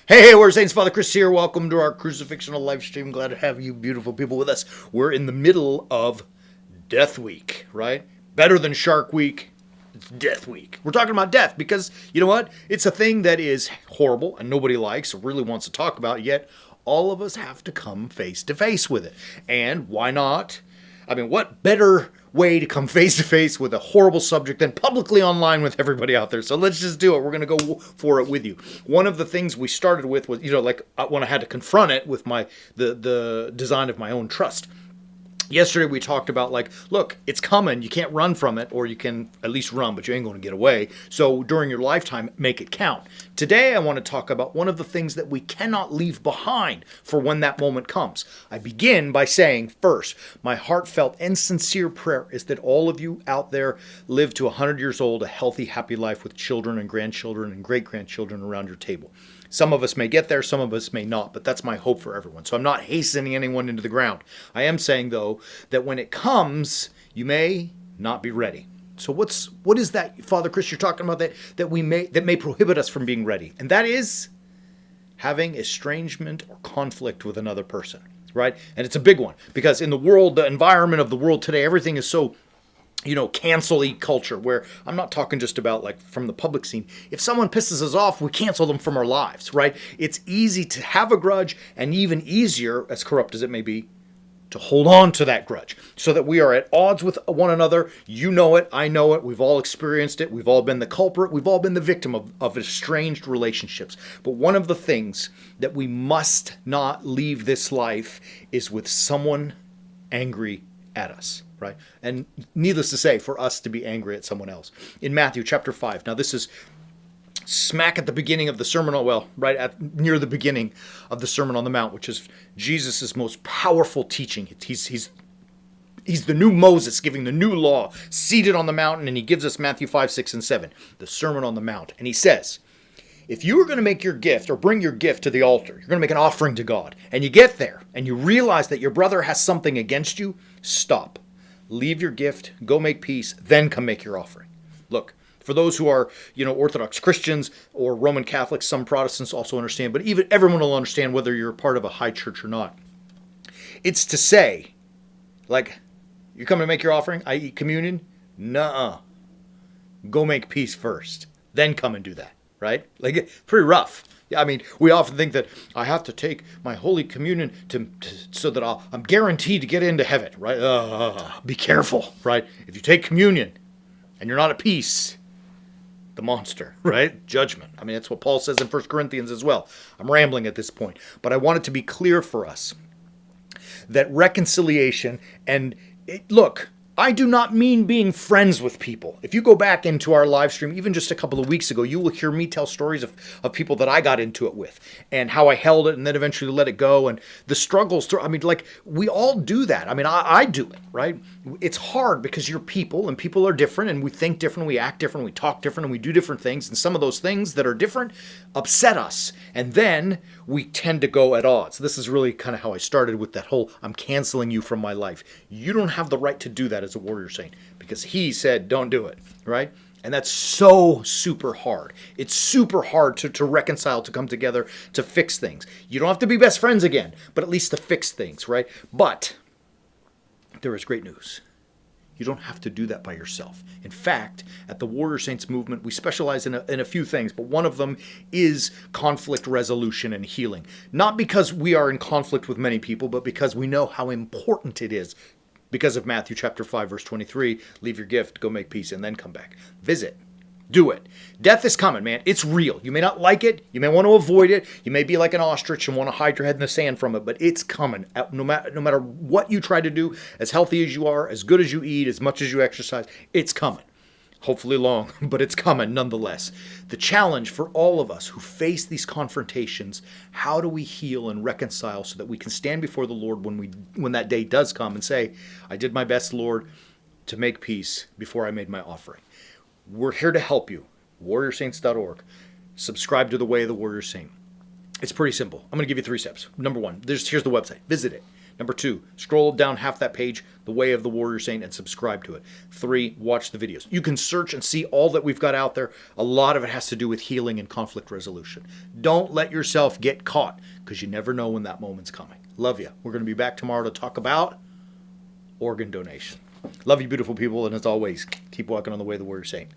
Hey, we're Saints. Father Chris here. Welcome to our Crucifixional Life stream. Glad to have you beautiful people with us. We're in the middle of Death Week, right? Better than Shark Week. It's Death Week. We're talking about death because, you know what? It's a thing that is horrible and nobody likes or really wants to talk about, yet all of us have to come face to face with it. And why not? I mean, what better way to come face to face with a horrible subject than publicly online with everybody out there? So let's just do it. We're going to go for it with you. One of the things we started with was, when I had to confront it with the design of my own trust. Yesterday we talked about look, it's coming. You can't run from it, or you can at least run, but you ain't going to get away. So during your lifetime, make it count. Today I want to talk about one of the things that we cannot leave behind for when that moment comes. I begin by saying, first, my heartfelt and sincere prayer is that all of you out there live to 100 years old, a healthy, happy life with children and grandchildren and great-grandchildren around your table. Some of us may get there, some of us may not, but that's my hope for everyone. So I'm not hastening anyone into the ground. I am saying, though, that when it comes, you may not be ready. So what is that, Father Chris, you're talking about that may prohibit us from being ready? And that is having estrangement or conflict with another person, right? And it's a big one because in the environment of the world today, everything is so cancel-y culture, where I'm not talking just about from the public scene. If someone pisses us off, we cancel them from our lives, right? It's easy to have a grudge, and even easier, as corrupt as it may be, to hold on to that grudge so that we are at odds with one another. You know it, I know it, we've all experienced it, we've all been the culprit, we've all been the victim of estranged relationships. But one of the things that we must not leave this life is with someone angry at us. Right? And needless to say, for us to be angry at someone else. In Matthew chapter 5, now this is smack at the beginning of the Sermon near the beginning of the Sermon on the Mount, which is Jesus' most powerful teaching. He's the new Moses giving the new law, seated on the mountain, and he gives us Matthew 5, 6, and 7, the Sermon on the Mount. And he says, if you are going to make your gift or bring your gift to the altar, you're going to make an offering to God, and you get there and you realize that your brother has something against you, stop. Leave your gift, go make peace, then come make your offering. Look, for those who are, Orthodox Christians or Roman Catholics, some Protestants also understand, but even everyone will understand whether you're part of a high church or not. It's to say, you're coming to make your offering, i.e. communion? Nuh-uh. Go make peace first, then come and do that, right? Pretty rough. I mean, we often think that I have to take my Holy Communion so that I'm guaranteed to get into heaven, right? Be careful, right? If you take communion and you're not at peace, the monster, right? Judgment. I mean, that's what Paul says in 1 Corinthians as well. I'm rambling at this point, but I want it to be clear for us that reconciliation look, I do not mean being friends with people. If you go back into our live stream, even just a couple of weeks ago, you will hear me tell stories of people that I got into it with and how I held it and then eventually let it go and the struggles through. I mean, we all do that. I mean, I do it, right? It's hard because you're people and people are different and we think different, we act different, we talk different, and we do different things. And some of those things that are different upset us. And then we tend to go at odds. This is really kind of how I started with that whole, I'm canceling you from my life. You don't have the right to do that as a warrior saint because he said don't do it, right? And that's so super hard. It's super hard to reconcile, to come together, to fix things. You don't have to be best friends again, but at least to fix things, right? But there is great news. You don't have to do that by yourself. In fact, at the Warrior Saints movement, we specialize in a few things, but one of them is conflict resolution and healing. Not because we are in conflict with many people, but because we know how important it is. Because of Matthew chapter 5, verse 23, leave your gift, go make peace, and then come back. Visit. Do it. Death is coming, man. It's real. You may not like it. You may want to avoid it. You may be like an ostrich and want to hide your head in the sand from it, but it's coming. No matter what you try to do, as healthy as you are, as good as you eat, as much as you exercise, it's coming. Hopefully long, but it's coming nonetheless. The challenge for all of us who face these confrontations, how do we heal and reconcile so that we can stand before the Lord when that day does come and say, I did my best, Lord, to make peace before I made my offering. We're here to help you. WarriorSaints.org. Subscribe to the Way of the Warrior Saint. It's pretty simple. I'm going to give you 3 steps. Number 1, here's the website. Visit it. Number 2, scroll down half that page, The Way of the Warrior Saint, and subscribe to it. 3, watch the videos. You can search and see all that we've got out there. A lot of it has to do with healing and conflict resolution. Don't let yourself get caught, because you never know when that moment's coming. Love you. We're going to be back tomorrow to talk about organ donation. Love you, beautiful people, and as always, keep walking on the way of the Warrior Saint.